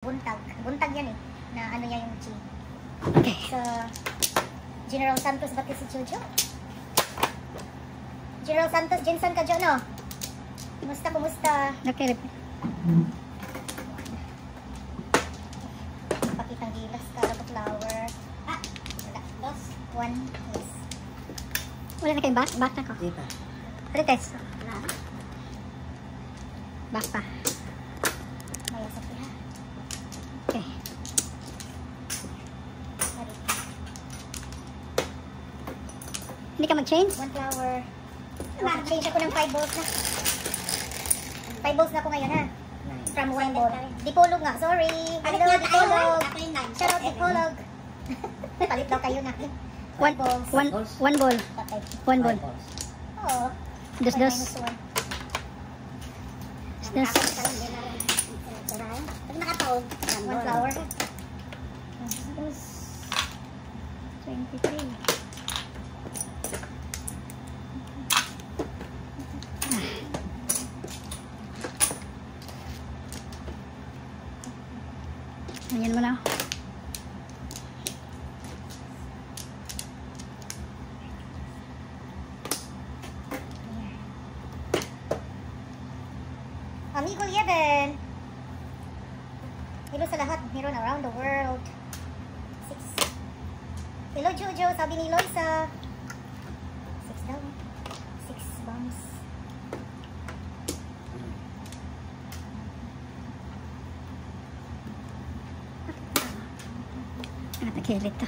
Buntag. Buntag yan eh. Na ano niya yung G. So, General Santos ba si Jojo? General Santos, Jensen ka dyan, no? Kumusta, kumusta? Okay. Pakitang gilas ka, flower. Ah, wala. Dos, one, yes. Wala na kayo back? Back na ko. Di pa. Rites. Wala. Back pa. Maya sa piha. Okay. Sorry. Hindi ka mag-change? One flower. Mag-change ako ng 5 balls na. 5 balls na ako ngayon, ha? From 1 ball. Dipolog nga, sorry. Hello, Dipolog. Shout out Dipolog. Palit daw kayo na. One balls. One ball. Patay. One ball. Oo. Dos, dos. Dos. Pag nakataog, one flower. 23. Ayan mo na. Amigo Yeben. Hello sa lahat. Meron around the world. 6. Hello Jojo. Sabi ni Loisa. 6 daw. 6 bombs. Natakilit to.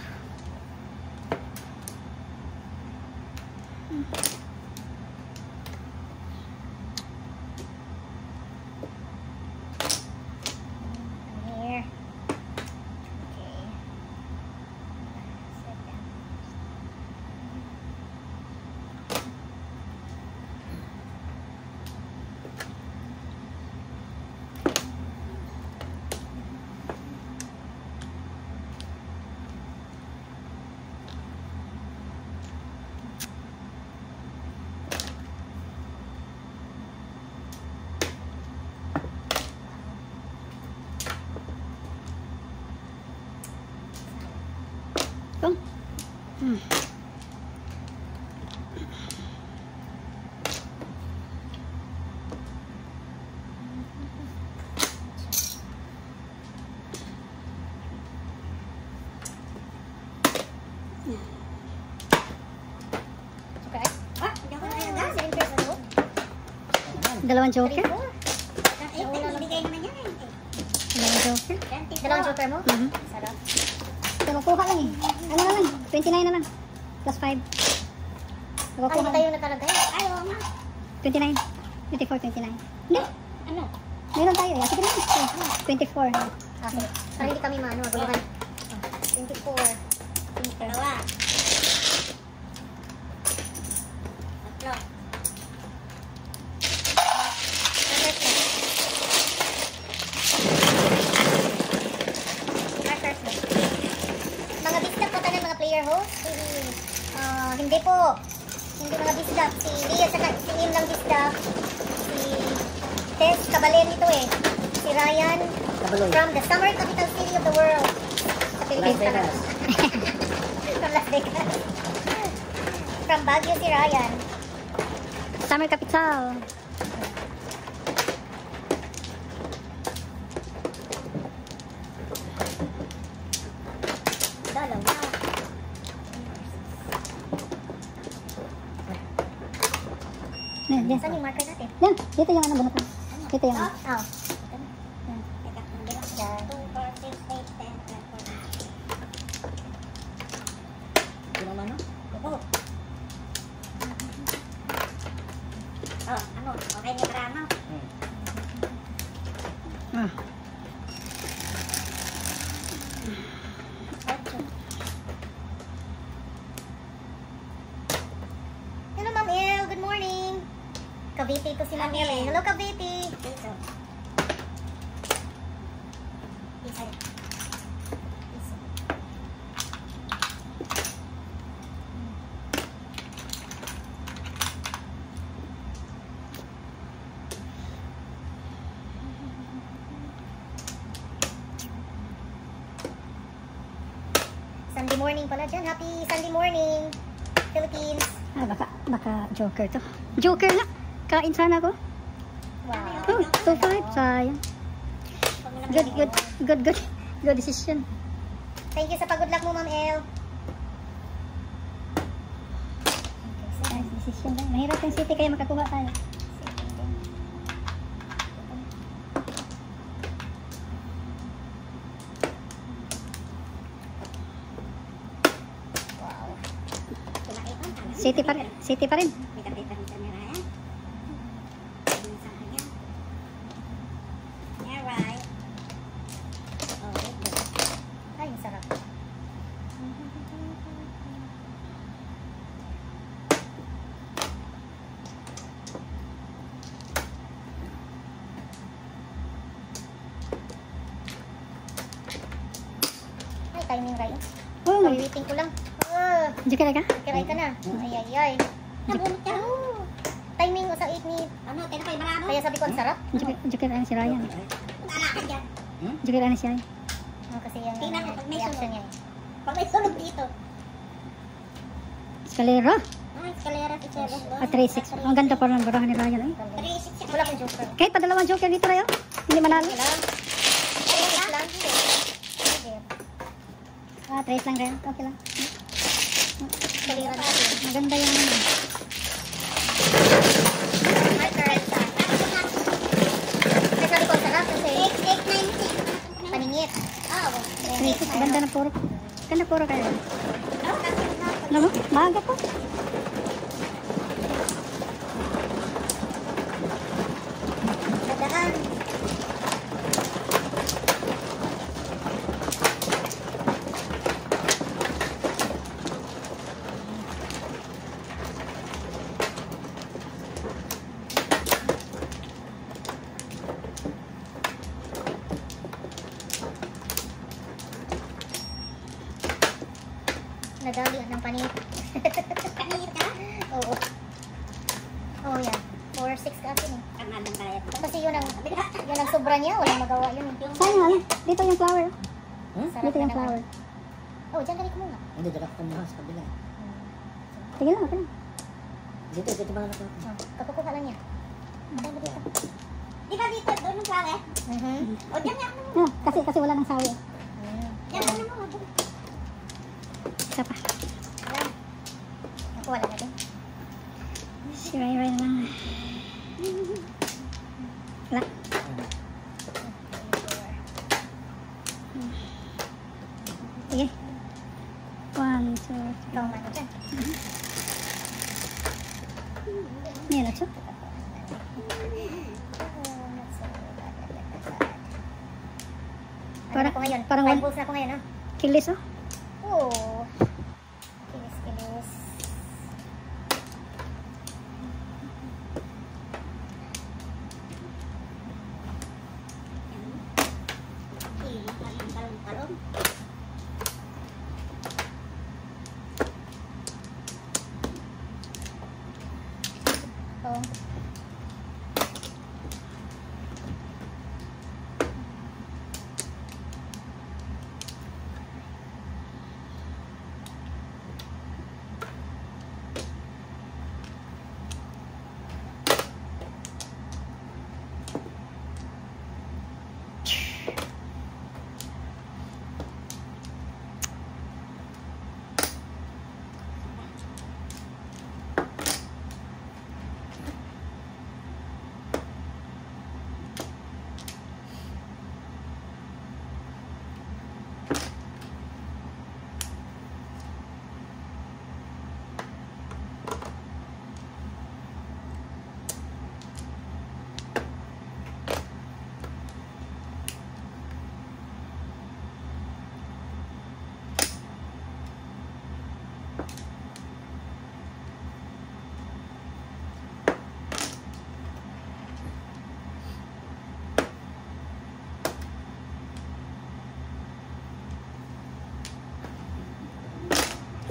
Here. Okay. Set down. Oh. Okay. Ah, hindi ako nakayaga. 7 pesos ako. Dalawang joker? Ibigay naman yan. Dalawang joker? Dalawang joker mo? Mhm. Sarap. Ito, makuha lang eh. Ano na lang? 29 na lang. Plus 5. Ay, Makukuha tayo na talaga. Ay, oo nga. 29. 24, 29. Hindi. Ano? Meron tayo. Yeah, sige na. 24. Ah, sige. Para hindi kami maano, maguluhan. 24. Dalawa. Tatlo. Mga bisdak po tanan, mga player host? Hindi po. Hindi mga bisdak. Si Lia sa si Im lang bisdak. Si Tess Cabalen ito eh. Si Ryan Kabaloy. from the summer capital city of the world. Sa Philippines Las Vegas. From Las Vegas. From Baguio si Ryan. Summer Capital. Dalawa. Yan, yan. Saan yung marker natin? Yan. Dito yung ano, bunutan. Dito yung ano. Oh. Ito naman, no? Oo. Oh, ano? Okay ni Karama? Ah. Hello, Ma'am El. Good morning. Cavite ito si Ma'am El eh. Hello, Cavite. Isa. morning pala dyan. Happy Sunday morning, Philippines. Ah, baka joker to. Joker na. Kain sana ko. Wow. Oh, 2-5. Sayang. Good decision. Thank you sa pag-good luck mo, Ma'am El. Nice decision lang. Mahirap yung city kaya makakuha tayo. Wow. City pa rin. City pa rin. Ay, sarap. Ay, timing right. Oh, Waiting ko lang. joker ka? Kiray ka na. Ay. Nabunot ka. Timing ko sa 8 ni... Ano, tinapay maramo. Kaya sabi ko, ang sarap. Joker na si Ryan. Wala ka dyan. Joker na si Ryan. Kasi yung Tingnan mo, pag may reaction sunog. niya. Pag may sunog dito. Escalera. Escalera si Chelo. At 3-6. Ang ganda pa ng barahan ni Ryan. Eh. 3-6. Wala kang joker. Kahit pa dalawang joker dito tayo. Hindi manalo. Okay lang. Okay lang. Sige. Ah, 3 lang rin. Okay lang. Kaliran natin. Maganda yung ano. Correct ka. Kasi sabi ko, ang sarap kasi 8-9-6. paningit. Oh, 3-6. Ganda na puro. Ganda puro kayo. Alam mo? Maaga po. Dadaan. Nadali ng panit. Kanina ka? Oo. Oh, yan. 4-6 ka akin eh. Ang andang kaya ito. Kasi yun ang sobra niya. Walang magawa yun eh. Saan nga? Dito yung flower. Sarap Dito na yung naman. flower. Oh, dyan ka muna. Hindi, direct ka muna sa kabila. Sige lang. Okay lang. Dito ba na ito? Oh, kakukuha lang niya. Patay mo dito. Di ba dito? Doon yung klawe? O, dyan nga. Ah, kasi wala nang sawi. Dyan ka naman. Isa pa. Alam. Nakuha lang natin. Si Ryan lang. Wala. Sige. 1, 2, 3. Ikaw man dyan. Yan na siya. Ano ako ngayon? parang 5 balls na ako ngayon, ha? Kilis oh. Oo. Kilis. Talong. Oh.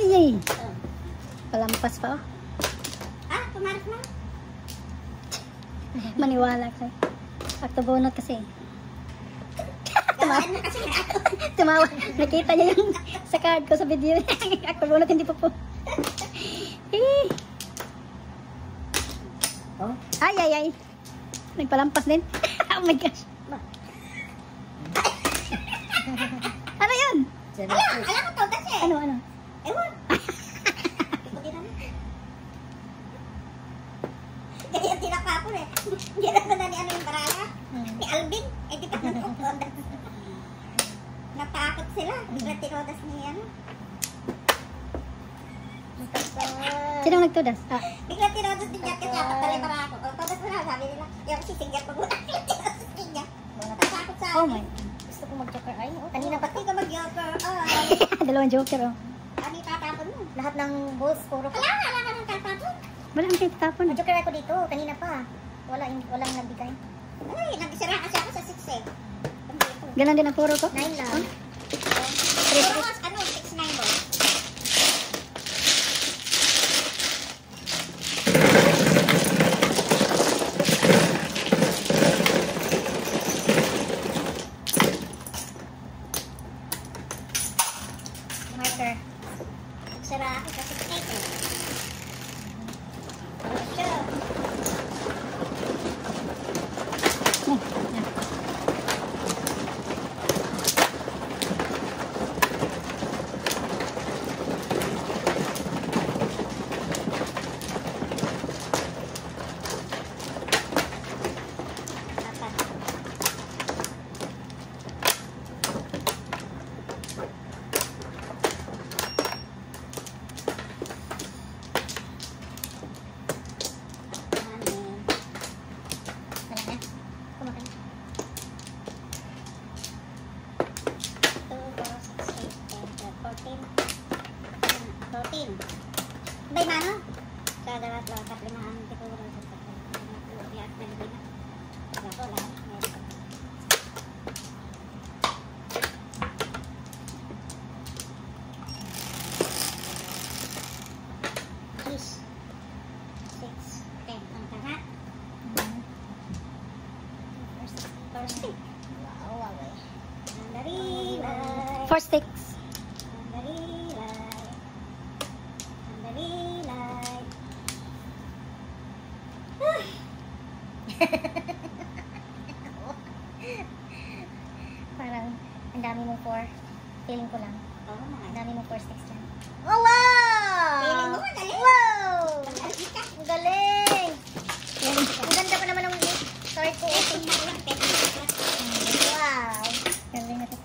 Yay! Palampas pa oh. Pumaras na. Maniwala ka. Octobonot kasi. Gawin na kasi. Tumawa. Nakita niya yung sa card ko sa video. Ako lunod hindi po po. Eh. Oh. Ay, ay, ay. Nagpalampas din. Oh my gosh. Ano yun? Alam ko to, kasi. Ano, ano? Ewan. Ikutin namin. Ganyan tinakapon eh. Hindi na ni ano yung barala. Ni Alvin. Eh, di pa natutodas. Natakot sila. Bigla tinodas ni ano. Sinong nagtudas? Ah. Bigla tinodas ni Jack kasi dapat talay para ako. O, todas mo na, sabi nila. Yung sisinggan ko muna. Tinodas ni Jack. Natakot sa Oh akin. my. Gusto ko mag-joker. Ay, oh, kanina pa. Hindi ka mag-yoker. Dalawang joker, oh. Ano yung tatapon mo? Lahat ng balls, puro pa. Wala ka ng tatapon. Wala ang kayo tapon. Mag-joker ako dito. Kanina pa. Walang nagbigay. Ay, nagsira kasi ako sa 6 eh. Ganon din ang puro ko. 9 lang. Puro mas, ano, 6-9 ba? Marker. Nagsira ako sa 6-8 eh. Siya. Wala na. Kumakain. 14. Bay mano? Sa dapat lo sa limahan siguro sa lihat na lima. Ako lang. Six, 10 ang tanga. First stick. Wow, wow. Andari, lay. 4 sticks. Andari, lay. Andari, lay. Parang ang dami mong 4. Feeling ko lang. Oo, mga Ang dami mong 4 sticks dyan. Oh, wow! Feeling mo, galing. Wow! Pag-algi ka. Ang galing! Ang ganda pa naman ng card ko. Wow! Galing natin.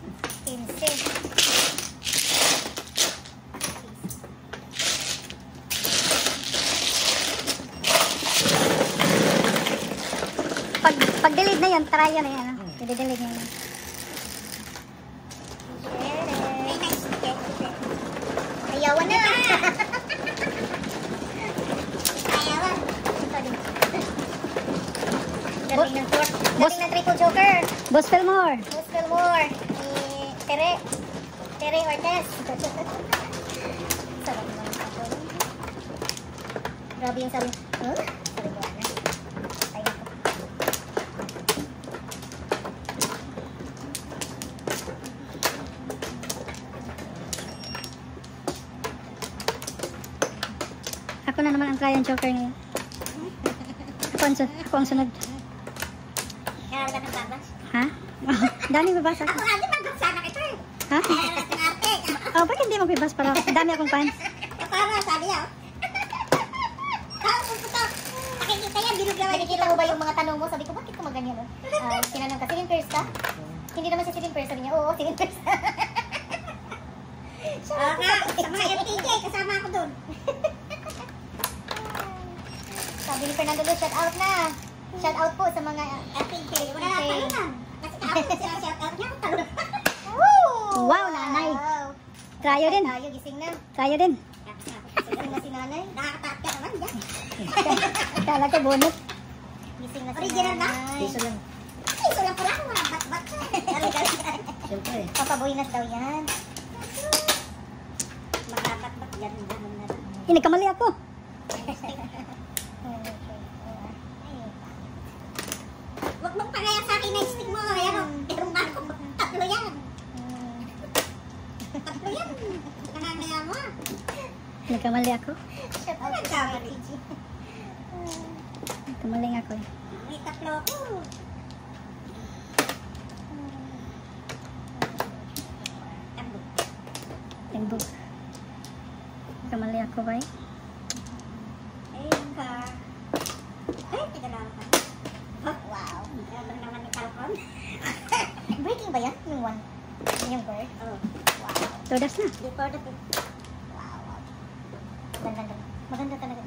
15. Pag-delete na yan, try yan na yan. I-delete niya yan. Ay, nice. Ayawan na! Ayawan. Galing ng four. Galing ng triple joker. Boss Fillmore. Most Fillmore. Ni Tere. Tere Ortez. Sarap naman ang sapon. Grabe yung sabi. Huh? Sabi ko na. Tayo ko. Ako na naman ang try ang joker ngayon. Ako ang sunod. Kaya ka ng babas. Ha? Dami babasa Ako ko. nga, di babas sana kita eh. Ha? Kaya ka ng arte. Oh, bakit hindi magbibas para? Dami akong fans. Para, sabi niya. Tapos ito, nakikita yan, binuglawan ni Nakikita mo ba yung mga tanong mo? Sabi ko, bakit ko maganyan? Tinanong ka, Silin Pierce ka? Hindi naman si Silin Pierce. Sabi niya, oo, Silin Pierce. Oo nga, sa mga FTJ, kasama ako dun. Sabi ni Fernando Luz, shout out na. Shout out po sa mga... FTJ, wala na talunan. Kasi ako sila shout out niya, talunan. Woo! Wow, nanay. Tryo din. Tayo, gising na. Tryo din. Gising na si nanay. Nakakataat ka naman dyan. Kala ko bonus. Gising na si Original ba? nanay. lang. Ay, so lang pala kung walang bat-bat ka. Galing-galing. Siyempre. Papabuinas daw yan. Magbabat-bat dyan, ganun na lang. Inikamali ako. Huwag mong pangaya sa akin na stick mo. Ayan o, meron ba akong tatlo yan. Nagkamali ako. Shut up. Nagkamali. Nagkamali nga ako eh. May tatlo ako. Tambok. Timbog. Nagkamali ako ba eh? Ayun ka. Ay, teka lang ka. Wow. Meron naman ni Falcon. Breaking ba yan? Yung one? Yung bird? Oh. Wow. Todas na. Before the fifth. Wow. Maganda. Maganda talaga.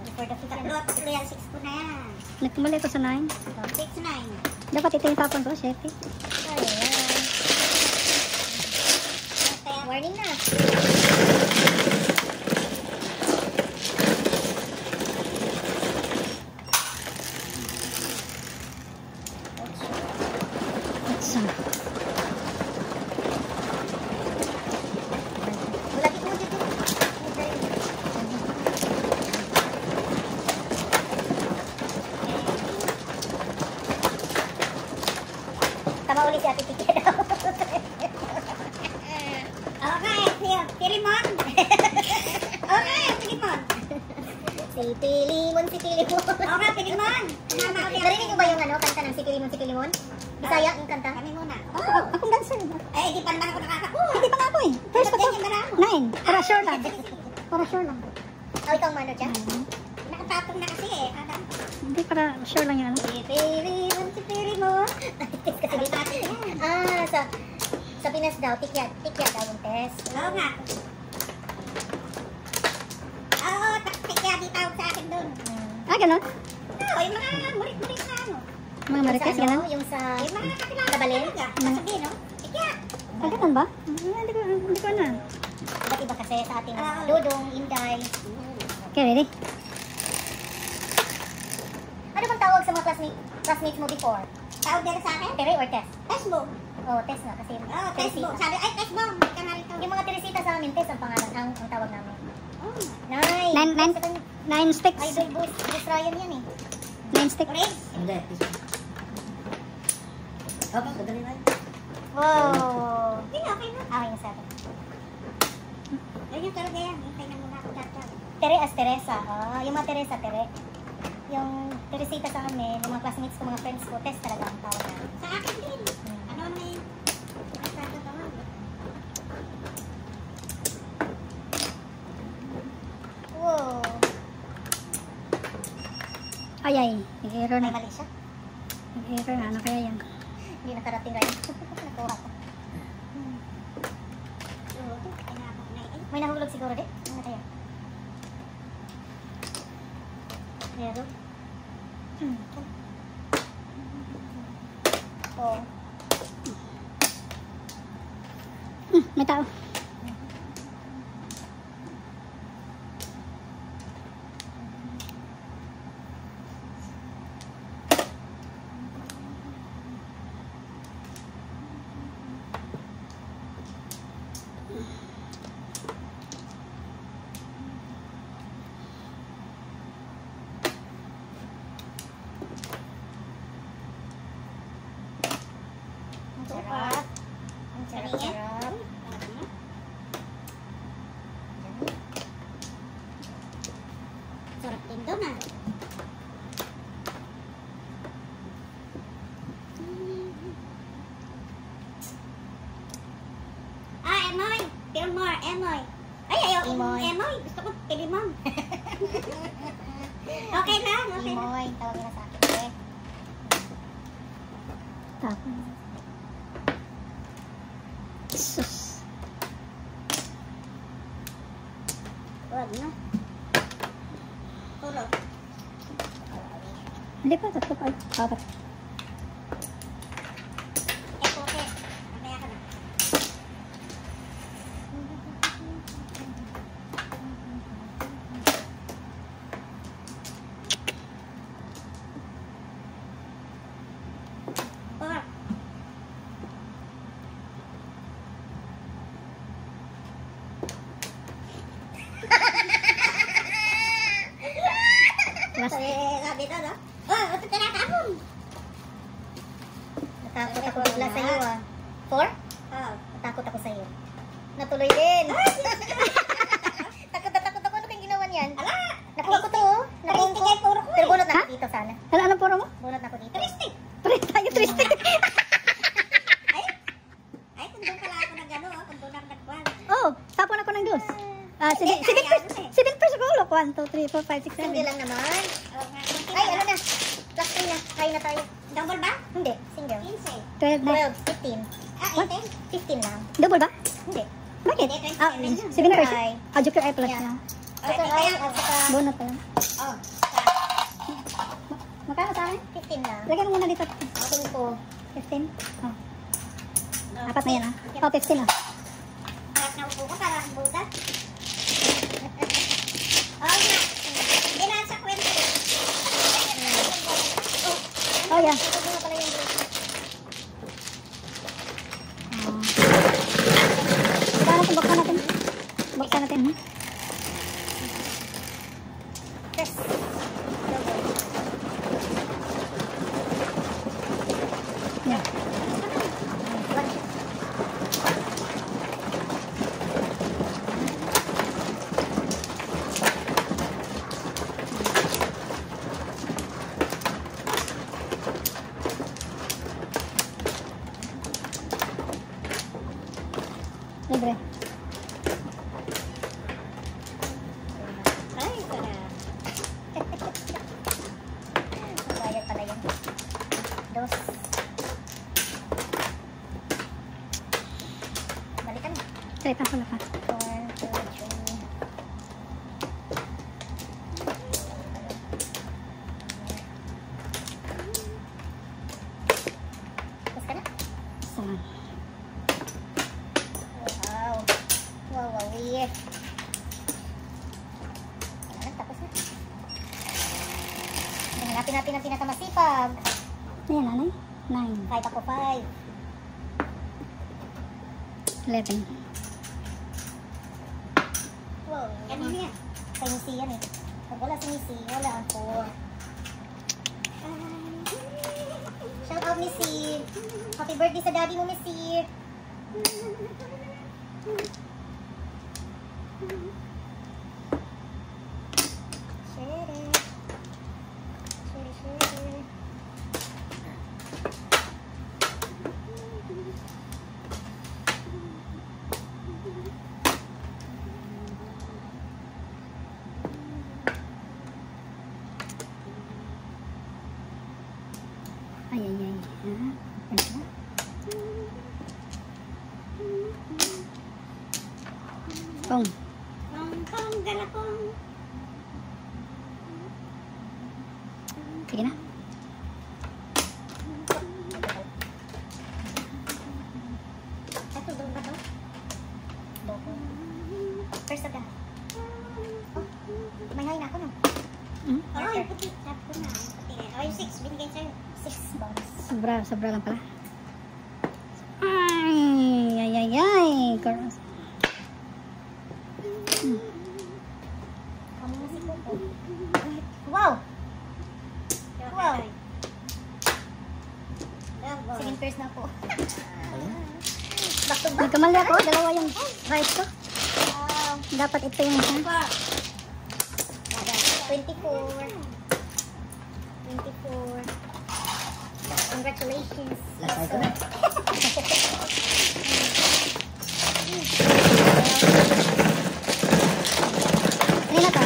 Before the fifth. Tatlo yan. 6 ko na yan. Nagkamali ako sa 9. 6, 9. Dapat ito yung tapon ko, 7. Ayan. Kaya, Warning na. Sa. Wala dito dito. Tama ulit si Ate Tiki daw. okay, Pilimon. Okay, Pilimon. Si Pilimon, si Pilimon. Okay, Pilimon. Mama ko Narinig mo ba yung kanta ng si Pilimon, si Pilimon? Bisaya yung kanta? Kami muna. Akong dancer. Eh, di pa naman ako nakakakuha. Hindi pa nga ako eh. First ako. Yung maramo. 9. Para sure lang. Para sure lang. Oh, ikaw mano dyan? Nakatapong na kasi eh. Adam. Hindi, para sure lang yan. Si Pilimon, si Pilimon. Kasi dito. Ah, sa Pinas daw, tikya daw yung test. Oo nga. Oo, kaya di tawag sa akin doon. Ah, ganun? Oo, yung mga murit-murit na ano. Mga marites, Sa ano, ganun? yung sa Yung mga kakilala Kabalin? talaga. Sasabihin, no? Kaya. Ah, ganun ba? Hindi ko na. iba't iba kasi sa ating Ah. Dudong, Inday. Okay, ready? Ano bang tawag sa mga classmates mo before? Tawag din sa akin? Tere or test? Textbook. Oh, test nga kasi Oo, Teresita. textbook. Sabi, ay, textbook. Hindi ka narito. Yung mga Teresita sa amin, test ang pangalan, ang tawag namin. Oh. Nay! Nine- Sa kanya- 9 sticks. Idol boss, Boss Ryan yan eh. 9 sticks. Orange. Hindi. Opo, madali na yun. Wow! Hindi, okay na. Okay na sa akin. Ganyan talaga yan. Hintay na muna ako dati. Tere as Teresa. Ah, yung mga Teresa, Tere. Yung Teresita sa amin, yung mga classmates ko, mga friends ko, test talaga ang tawag namin. Sa akin din. Ano na yun? Nasado tawag. Wow! Ay, ay. Nag-error May na. mali siya. Nag-error na. Ano kaya yan? Hindi nakarating rin. Nakuha ko. Oo, pinapok na yun. May nahulog siguro din. Ano kaya? Meron. Oh. May tao. Ang sarap. Ang sarap. Sarap. Sarap. Sarap din doon ah. Ah, Emoy. Pilmore, Emoy. Ay, ayaw. Emoy. Emoy. Gusto ko Pilimon. Okay lang, okay lang. Imoy. Tawag nila sa akin. Eh. Tapon. Sus. Wag na. Puro. Hindi pa. Tatlo pa. Apat. Okay. Mamaya ka na. Four. Last. Sabi ito, no? Oh, ito tinatapon. Natakot ako bigla sa iyo ah. 4? Oh. Natakot ako sa iyo. Natuloy din. sana. Ano puro mo? Bunot na ko dito. Tristic! Pre, tayo tristic. Ay, kung doon pala ako nag-ano, kung doon ako nagkuhan. Oh, tapon ako ng dos. Hindi, 7 kaya ano eh. 7 pesos ulo. 1, 2, 3, 4, 5, 6, Hindi 7. lang naman. Oh, nga, kunti Ay, pala. ano na. Plus 3 na. Kaya na tayo. Double ba? Hindi, single. 15. 12 na. 12, 15. Ah, What? 18? 15 lang. Double ba? Hindi. Bakit? Hindi, 27 Ah, yun. 7 pesos. Ay. Ah, Joker Eye plus Yeah. na. Oh, Ito di ay, kaya- at saka Bonus pa lang. Oh, Magkano sa akin? 15 lang. Lagyan mo muna dito. 5. 15. Oh, no. apat na yan ah. Oh, 15 ah. Harap na upo ko para butas. Oh, nga. Hindi na sa kwento. Oh, yeah. Ito na pala yung break. Oh. Buksan natin. Buksan natin. Yes. Yeah. Libre. Ay, sarap. Bayad pala yan. Dos. Balikan na. Try pa pala pa. 1, 2, 3. Tapos ka na. Sama. Wow. Wow, wow, yeah. Ayan, tapos na. Hanapin natin ang pinakamasipag. Ayan, nanay. 9. 5 ako, 5. 11. Wow. Kanina yan. Kay Missy yan eh. Pag wala si Missy, wala ang 4. Shout out Missy. Happy birthday sa daddy mo, Missy. Share it. Share. Ay, ay, ay. Ha? Ano ba? Pong. Kong, galakong. Sige na. Ito, doon ba to? Doko. First of that. Oh, may hay na ako no. Hmm? Oh, yung puti. Sabi ko na. Yung puti. Oh, yung 6. Binigay sa'yo. 6 bonus. Sobra lang pala. Ay, ay, ay, ay. Kami na si Coco. Wow! Wow. Double. Second first na ako. Back to back. Nagkamali ako. Dalawa yung right ko. Wow. Dapat ito yung isa. 24. 24. Congratulations. Last item na. Ano na to?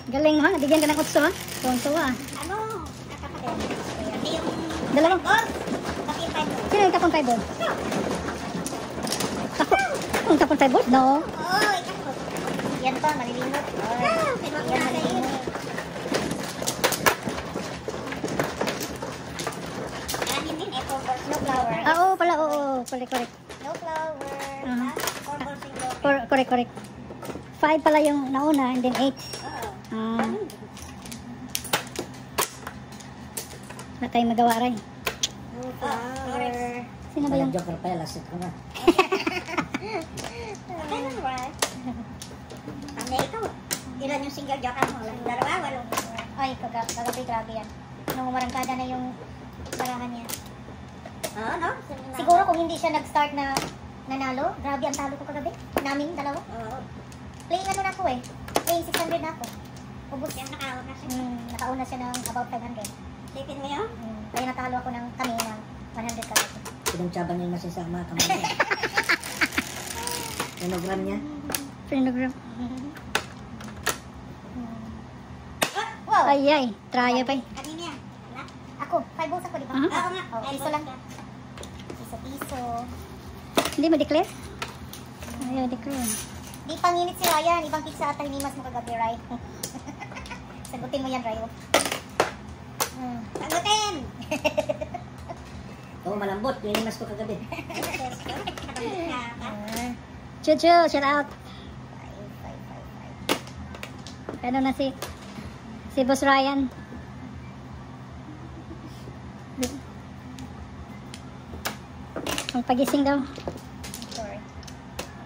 Galing ha. Nabigyan ka ng utso ha. Tuwang-tuwa. Ano? Nakapatid. Pati yung Dalawang. gold. Pati yung 5 gold. Sino yung kapon 5 ball? Ako? Ang kapon 5 ball? No. Oh, ikaw. Yan pa, malilimot. Ah, pero Yan, malilimot. Kanin din, apple balls. No flower. Ah, oo pala. Oo. Correct. No flower. Uh-huh. 4 balls yung gold. Correct. 5 pala yung nauna and then 8. Oo. Ah. Wala tayong magawa rin. No flower. Sino ba yung... Joker pa yan, last hit ko na. Okay lang, right? Ano ikaw? Ilan yung single joker mo? Dalawa, walong. Ay, kagabi, grabe yan. Nung umarangkada na yung barahan niya. Oo, no? Siguro kung hindi siya nag-start na nanalo, grabe ang talo ko kagabi. Namin, dalawa. Oo. Playing ano na ako eh. paying 600 na ako. Ubus yan, nakauna siya. Nakauna siya ng about 500. Sipin mo yun? Kaya natalo ako ng kami ng 100 ka. Pinagtsaban niya masasama kamay niya. Nanogram niya. Phenogram. Wow! Ay, traya pa eh. Kanina yan. Wala. Ako, 5 balls ako, di ba? Ah? Oo nga. Oh, piso lang. Piso. Hindi mo declare? Ayaw declare. Di panginit si Ryan. Ibang pizza ata hinimas mo kagabi, right? Sagutin mo yan, Ryo. Sagutin! Oo, malambot. Pinimas ko kagabi. Chuchu, shout out. 5. Ano na si Boss Ryan. Ang pagising daw. Sorry.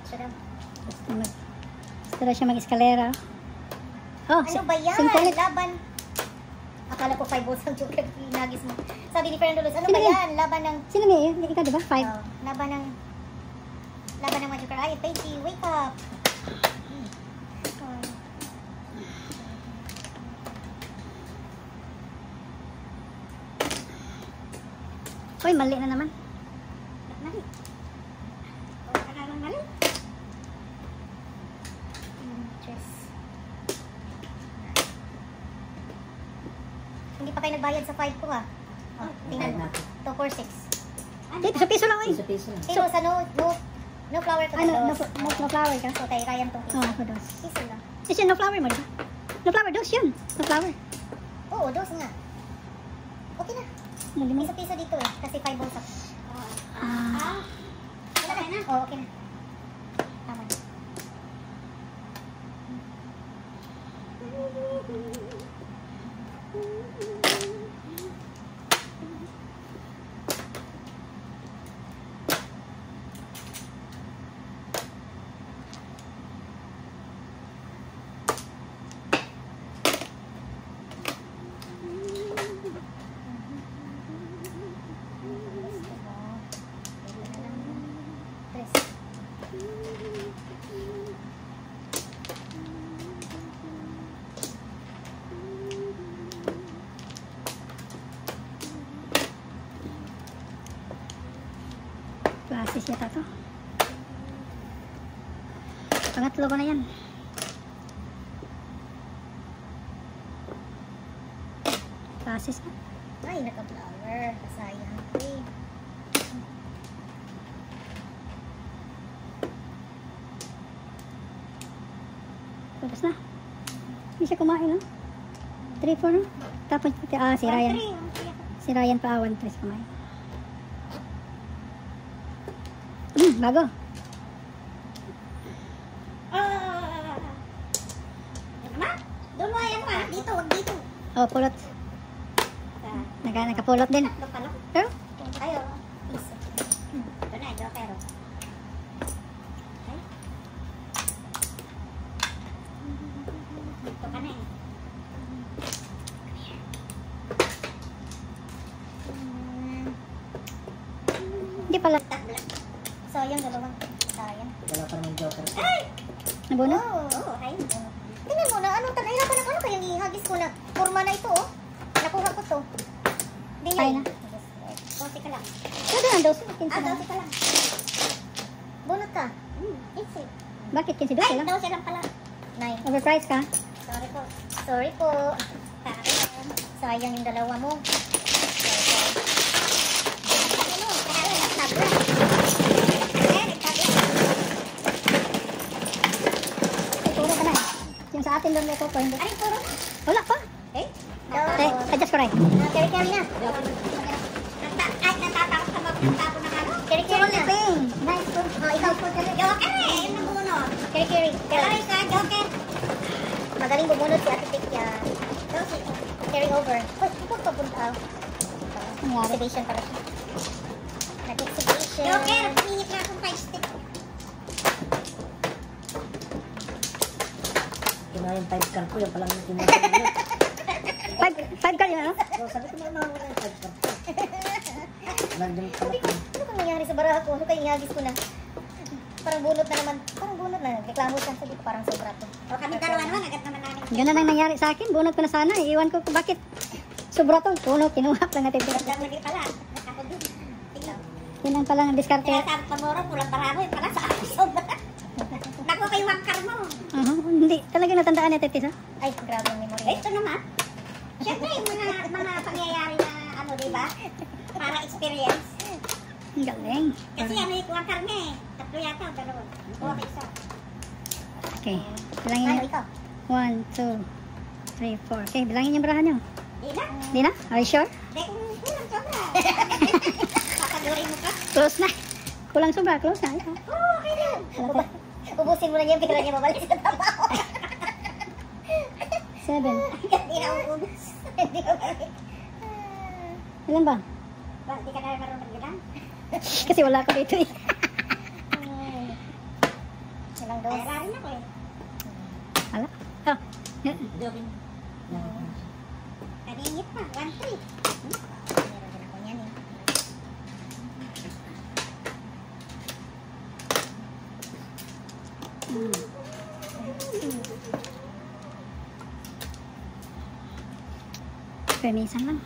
Siya daw. Gusto daw siya mag-eskalera. Oh, Ano ba yan? singkulit. Laban. Akala ko 5 balls ang joker. Pinagis mo. Sabi ni Fernando Luz, ano Sino ba yan? yan? Laban ng... Sino may yun? Ikaw diba? 5. Oh, laban ng mga joker. Ay, Paige, wake up. Uy, mali na naman. Mali. O, kakaroon mali. Chess. Hindi pa kayo nagbayad sa 5 ko ha. Oh, tingnan mo. 246. Dito, sa piso lang eh. Piso-piso lang. Pero sa no flower ko Ano, na no, dos. no flower ka? So, kay Ryan tong Oo, piso. ako dos. Piso lang. Kasi no flower mo, diba? No flower, dos yun. No flower. Oo, dos nga. Okay na. Muli mo. Piso-piso dito eh. Kasi 5 balls ako. Ah. Wala na. Oo, okay na. Tama na. Tres. Classes yata to. Pangatlo ko na yan. Classes na. Ay, naka-flower. Sayang. Uy. Tapos na. Hindi siya kumain, no? 3-4, no? Tapos, si Ryan. Si Ryan pa, 1-3 kumain. Bago. Doon mo yan pa. Dito, wag dito. Oh, pulot. Nakapulot din. Tatlo pa lang. Pero, Ayo. Piso. Ito na, joker. Ay. Dito ka na eh. hindi pala. Tabla. Sayang, dalawang. Sayang. Wala pa naman joker. Nabuno? Oo, ay. Tingnan mo na, ano, nahirapan ako, ano kayang ihagis ko na forma na ito, oh. Nakuha ko to. Hindi Kaya niya. na. Konti ka lang. Ito na, 12. 15 na. Konti ka lang. Bunot ka. Easy. Bakit 15 Ay, 12 lang? 12 lang pala. 9. Overpriced ka? Sorry po. Sorry po. Kakaroon. Sayang yung dalawa mo. Ano? Kakaroon. Nagtabla. Eh, nagtabla. Ay, puro ka na eh. Yung sa atin doon may coco, hindi. Ay, puro. Wala pa. Eh? Te, adjust ko rin. Keri-keri na. Ay, natatakot ka ba kung tapo ng ano? Keri-keri na. Nice po. Oh, ikaw po. Joker eh, yun ang bunot. Keri-keri. Kaya ka, Joker. Magaling bumunot si Ate Tikya. Dosi. Carry over. Uy, huwag ka punta. Nangyari. Exhibition pala siya. Nag-exhibition. Joker, pumingit na akong 5 stick. Kinahin 5 card ko. Yung palang kinahin. 5 ka yun, ano? So, sabi ko naman wala yung 5 card ko. Nandun pala ko. Ano kang nangyari sa baraha ko? Ano kayong ihagis ko na? Parang bunot na naman. Parang bunot na. Reklamo siya. Sabi ko parang sobra to. O kami dalawa naman, agad naman namin. Ganun ang nangyari sa akin. Bunot ko na sana. Iwan ko kung bakit. Sobra to. Puno, kinuha lang natin. Ganda lagi pala. Ako din. Tingnan. Yan ang palang diskarte. Kaya sabi pa moro, pulang paramo, yung pala sa akin sobra. Naku kay wangkar mo. Hindi. Talaga natandaan ni Tetis, ha? Ay, grabe ang memory. Eh, ito naman. Siyempre, yung mga pangyayari na ano, di ba? Para experience. Ang galing. Kasi ano yung wangkar niya eh. Tatlo yata o dalawa. Kuha ka isa. Okay. Bilangin Ano niyo. ito? 1, 2, 3, 4. Okay, bilangin yung barahan niyo. Di na. Hindi na? Are you sure? Hindi, kung kulang sobra. Papadurin mo ka. Close na. Kulang sobra. Close na. Ayan. Oo, okay lang. Ubusin mo na niya yung pera niya mabalik sa trabaho. 7. Hindi na uubos. Hindi na balik. Ilan ba? Ba, di ka na marunong bilang? Kasi wala ko dito eh. Ilang Ay, dos? rarin ako eh. Wala. Oh. Kaningit pa, 1-3. Meron din ako niyan eh. Permisan lang.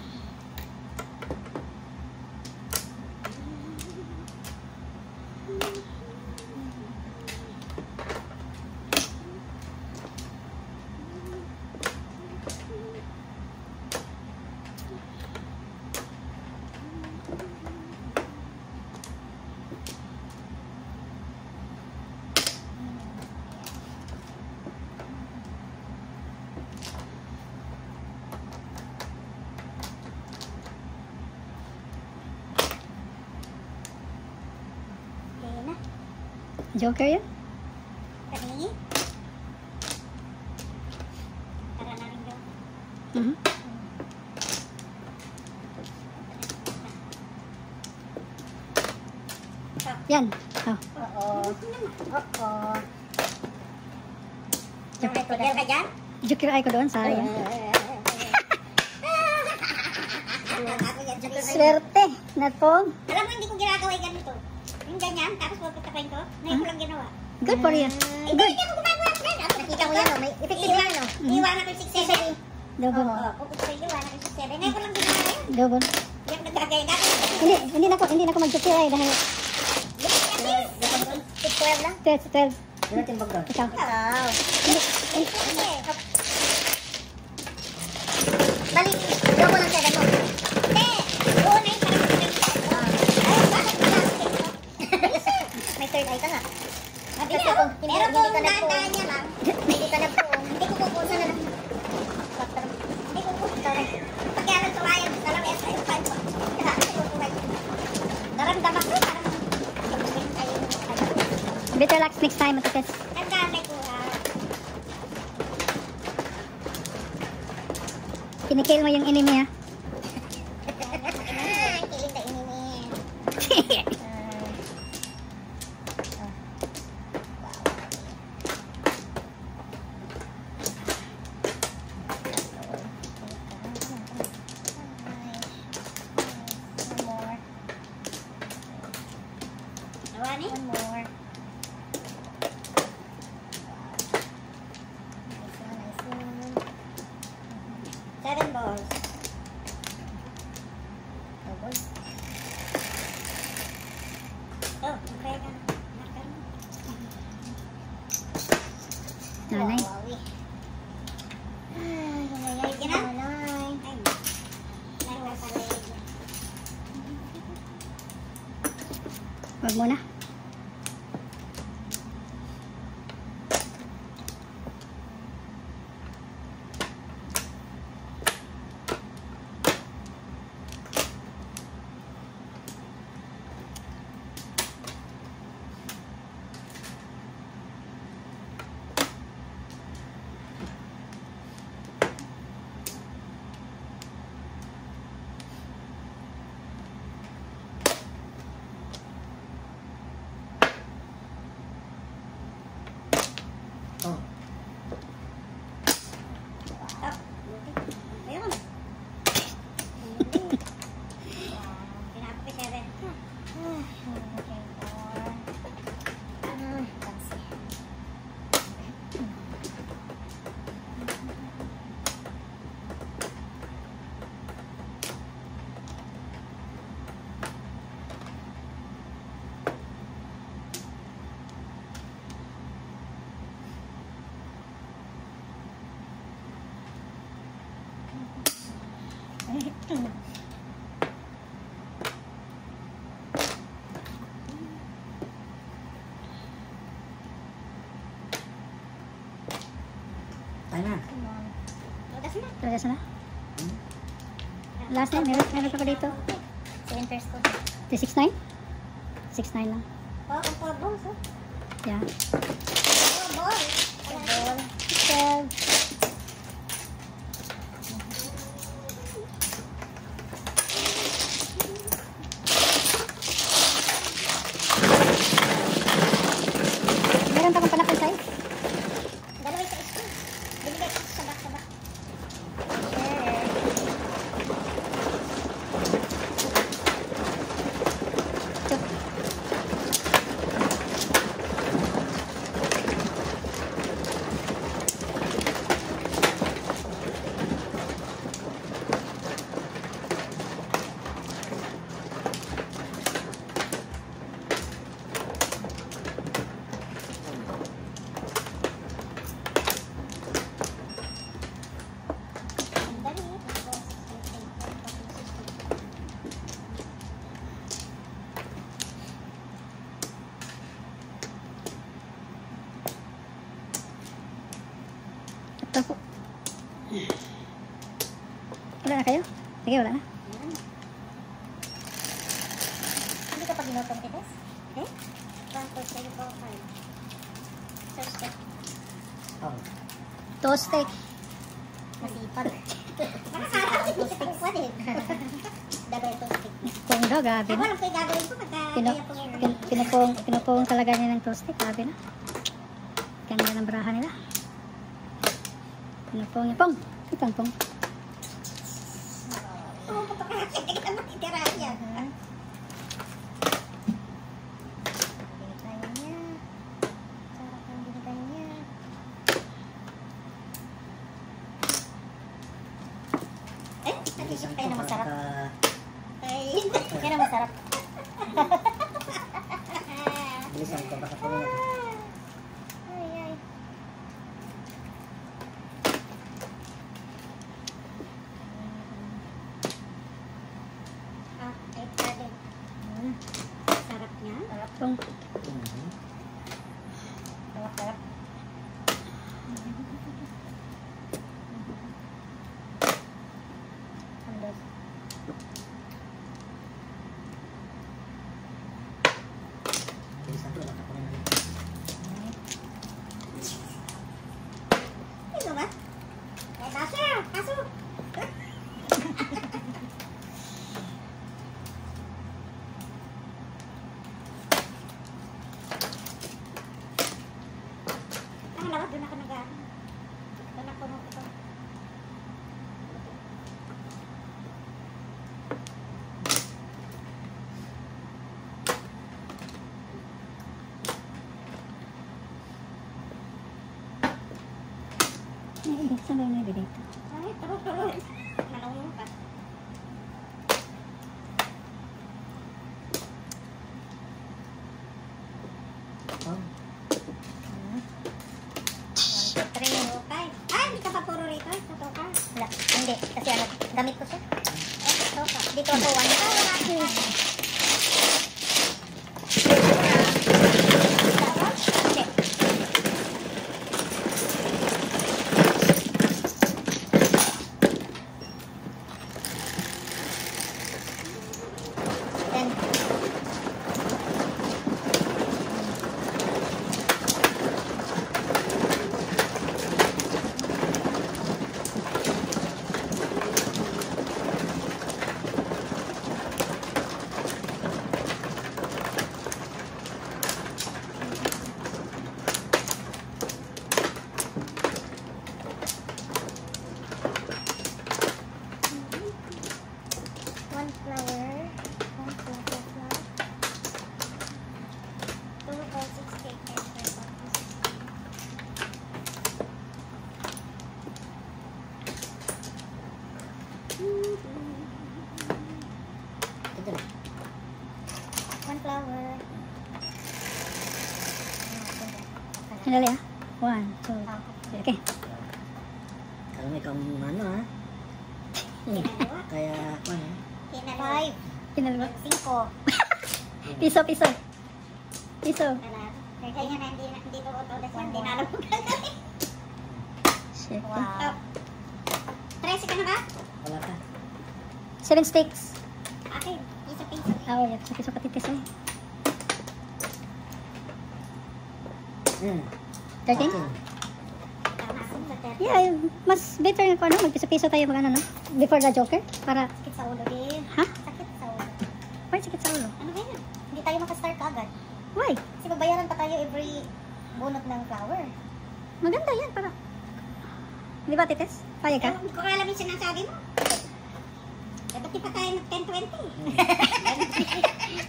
Okay na. Joker yun? Kaningit. Tara na rin daw. Mhm. Yan. Oh. Oo. Oo. Tigil ka dyan? Joker ay ko doon. Sayang. Ako yan, sabi ko. Swerte. Na po. Alam mo, hindi ko ginagawa yung ganito. Yung ganyan, tapos pupuntakin ko. Ngayon ko lang ginawa. Good for you. Hindi, hindi ako gumagawa ng ganyan. Nakita mo yan oh, may effective yan oh. Iwanan ko yung 6-7. Double. Oo, pupuntakin ko, iwanan ko yung 6-7. Ngayon ko lang ginawa yun. Double. Hindi ako nagkagaya dati. Hindi na ako mag-joker ay dahil 12 lang? 12. Yun natin background. Ikaw. Wow. Hindi. Bali, gawa mo lang siya mo. Hindi. Una yung parang ay, bakit pinasok ko? May third eye ka nga. Mabili Kasi ako. kung hindi- Pero hindi kung ka na po. dahan-dahan niya lang, Hindi ka na po. hindi ko pupusa na lang. Hindi ko pupusa na lang. Pag kaya lang tumayan, talaga yung sa'yo, five po. Hindi ko tumayan. Naramdaman ko, parang Better relax next time, Matites. tandaan may kuha. Kinikill mo yung enemy, ha? Kiling na ininin. Nawani? One more. Nice one. 7 balls. Double. Oh, okay na. Nakal. Nanay. Wawi. Ay, humayay Sige si na. nanay. Ay, nahiwa pala yun. Wag muna. Yes na. Last name, meron pa ko dito. Si Winter's ko. 369? 69 lang. Oh, ang 4 balls, oh. Yeah. 4 balls. Ball. 12. Meron pa akong panakon size. Dalawa sa issue. Binigay ko sa sabak-sabak. Share. Ito. Ang dali. Ito po. Wala na kayo? Sige, wala na. Hindi ka pa ginutong tites? Eh? 1, 2, 3, 4, 5. Search that. Oh. Toasted. Masipag. Nakakaraw ko sa kuwan eh. Dalawa ito stick. Kung daw, grabe Ako na. lang kayo gagawin ko pagka kaya Pinupong talaga niya ng toasted. Grabe na. Ganda ng baraha nila. Pinupong niya. Pong! Ito ang pong. Oo, kapag hindi ka matitira yan. Binigay niya. Sarap ang binigay niya. Eh, natisip tayo na masarap. Ay, Yan ang masarap. Bilisan ko baka po na. Ay, ay. Ah, ay, pwede. Sarap niya. Pong. Sarap. Andos. Bilisan ko baka po na. Sino ba? Eh, Basya! Kaso! Ang lawat, doon ako nag-ano. Doon ako ito. Saan ba yung nabili ito? Ay, tuloy-tuloy. Manunong ka. Oh. 1, 2, 3. Okay. Ay, hindi ka pa puro rito. Ito ka. Wala. Hindi. Kasi ano, gamit ko siya. Ito ka. Dito ako 1. Hindi. Then, one flower. 1, 2, 3 flower. 2, 4, 6, 8, 10, 12, 14, 16. Ito na. 1 flower. Sandali ah. 1, 2, okay. Kalau may kang ano ha. Ginagawa. Kaya ano. Pinalawa. 5. Pinalwa. 5. Piso, piso. Piso. Kaya na hindi ko utolas yan. Hindi na alam ko gagawin. Shit. Wow. 13 ka na ba? Wala ka. 7 sticks. Akin, isa piso. Oh, yeah. Sa piso katitis eh. 13? Tama ako sa 13. Yeah, mas better na kung ano, magpiso-piso tayo mag ano, no? Before the Joker. Para, Sakit sa ulo din. ha? Sakit sa ulo. Why sakit sa ulo? Ano ba yan? Hindi tayo makastart agad. Why? Kasi babayaran pa tayo every bunot ng flower. Maganda yan, para. Di ba, titis? Payag ka? Hindi ko alam yung sinasabi mo. Dapat di pa tayo ng 10-20.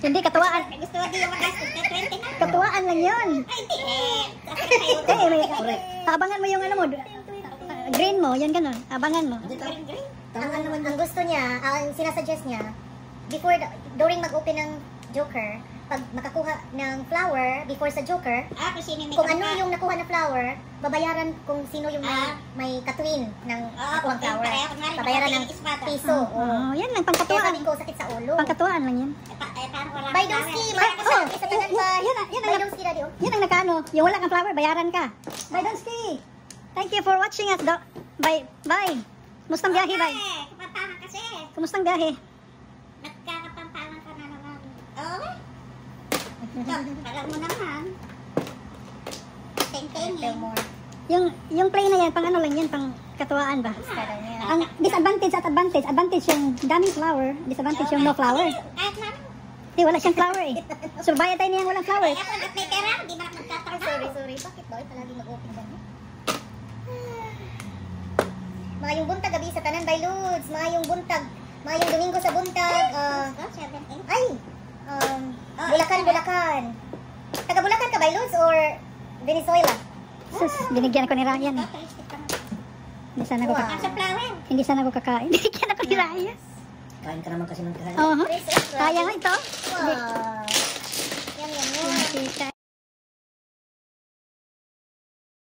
Hindi, katuwaan. Gusto mo di yung magastos 10-20 na? Katuwaan lang yun. Ay, hindi eh. Kasi tayo. Eh, abangan mo yung ano mo, green mo, yan ganun. Abangan mo. Green, green. Ang gusto niya, ang sinasuggest niya, before, during mag-open ng Joker, pag makakuha ng flower before sa Joker, Ah, kung sino may kung ano kamukha. yung nakuha na flower, babayaran kung sino yung may katwin ng nakuhang flower. Babayaran ng piso. Oh, yan lang, Kaya pangkatuwaan. sabi ko, sakit sa ulo. Pangkatuwaan lang yan. Paano wala By flower? Donski, Ay, marami oh, sa tanan ba? yan By ang- Donski, daddy. Oh. Yan ang nakaano, yung wala kang flower, bayaran ka. Bye, Donsky. Thank you for watching us. Bye. Bye. Mustang biyahe, bye. Kapantangan kasi. Kumusta ang biyahe? Nagkakapantangan ka na naman. Oo. Alam mo naman. Teng-tengin. Yung play na yan, pang ano lang yan, pang katuwaan ba? Ang disadvantage at advantage. Advantage yung daming flower, disadvantage yung no flower. Kahit naman. Di, wala siyang flower eh. So, bayad tayo niyang walang flower. Kaya kung may pera, di ba magtatrabaho? Sorry. Bakit daw? Palagi mag-open ganun. Mga yung buntag gabi sa tanan by Lods. Mga yung buntag. Mga yung Domingo sa buntag. Oh, 7-8. Ay! Bulacan. Taga Bulacan ka by Lods or Venezuela? Sus, binigyan ako ni Ryan. eh. Hindi sana ako, Wow. Sa flower. hindi sana ako kakain. Binigyan ako ni Ryan. Kain ka naman kasi ng kain. Oo. Chris, Kaya nga ito. Wow. Yum. Hindi.